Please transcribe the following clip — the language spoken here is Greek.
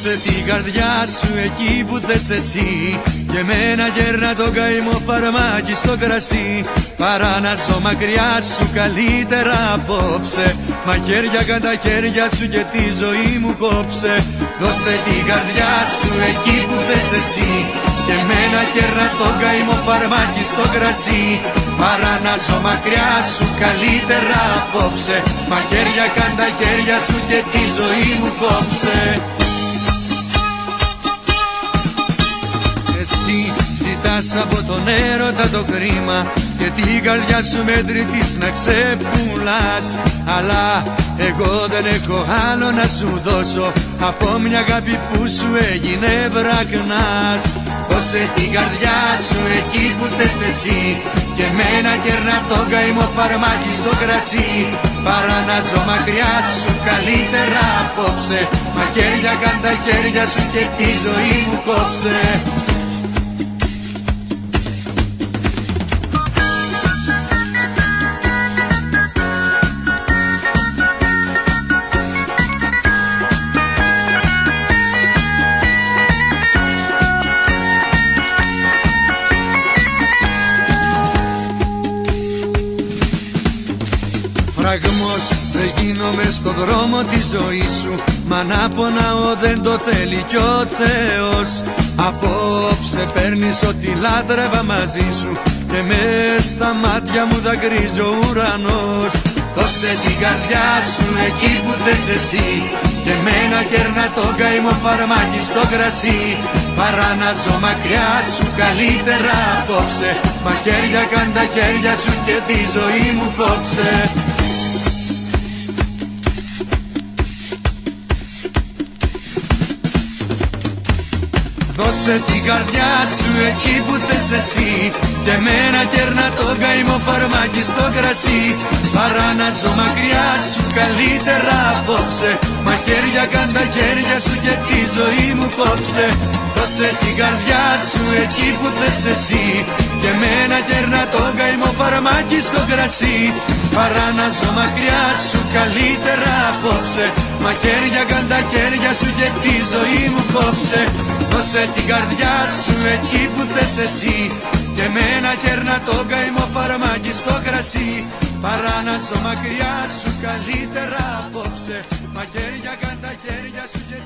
Δώσε την καρδιά σου εκεί που θες εσύ και μένα γέρνα τον καημό φαρμάκι στο κρασί. Παρά να ζω μακριά σου καλύτερα απόψε, μαχαίρια κατά χέρια σου και τη ζωή μου κόψε. Δώσε την καρδιά σου εκεί που θες εσύ και μένα γέρνα τον καημό φαρμάκι στο κρασί. Παρά να ζω μακριά σου καλύτερα απόψε, μαχαίρια κατά χέρια σου και τη ζωή μου κόψε. Εσύ ζητάς από τον έρωτα το κρίμα και την καρδιά σου μέτρητης να ξεπουλάς, αλλά εγώ δεν έχω άλλο να σου δώσω από μια αγάπη που σου έγινε βραχνάς. Δώσε την καρδιά σου εκεί που θες εσύ και μένα κερνά τον καημό φαρμάκι στο κρασί. Παρά να ζω μακριά σου καλύτερα απόψε, μαχαίρια καν τα χέρια σου και τη ζωή μου κόψε. Φραγμός δεν γίνομαι στο δρόμο τη ζωή σου, μα να πονάω δεν το θέλει κι ο Θεός. Απόψε παίρνεις ό,τι λάτρευα μαζί σου και μες στα μάτια μου δακρύζει ο ουρανός. Δώσε την καρδιά σου εκεί που θες εσύ και μένα κέρνα τον καημό φαρμάκι στο κρασί. Παρά να ζω μακριά σου καλύτερα απόψε, μαχαίρια καν τα χέρια σου και τη ζωή μου κόψε. Δώσε την καρδιά σου εκεί που θες εσύ και μένα κέρνα τον καημό φαρμάκι στο κρασί. Παρά να ζω μακριά σου καλύτερα απόψε, μαχαίρια καν τα χέρια σου και τη ζωή μου κόψε. Δώσε την καρδιά σου εκεί που θες εσύ και μένα κέρνα τον καημό φαρμάκι στο κρασί. Παρά να ζω μακριά σου καλύτερα απόψε, μαχαίρια καν τα χέρια σου και τη ζωή μου κόψε. Δώσε την καρδιά σου εκεί που θες εσύ και μένα κέρνα τον καημό φαρμάκι στο κρασί. Παρά να ζω μακριά σου καλύτερα απόψε, μαχαίρια καν τα χέρια σου και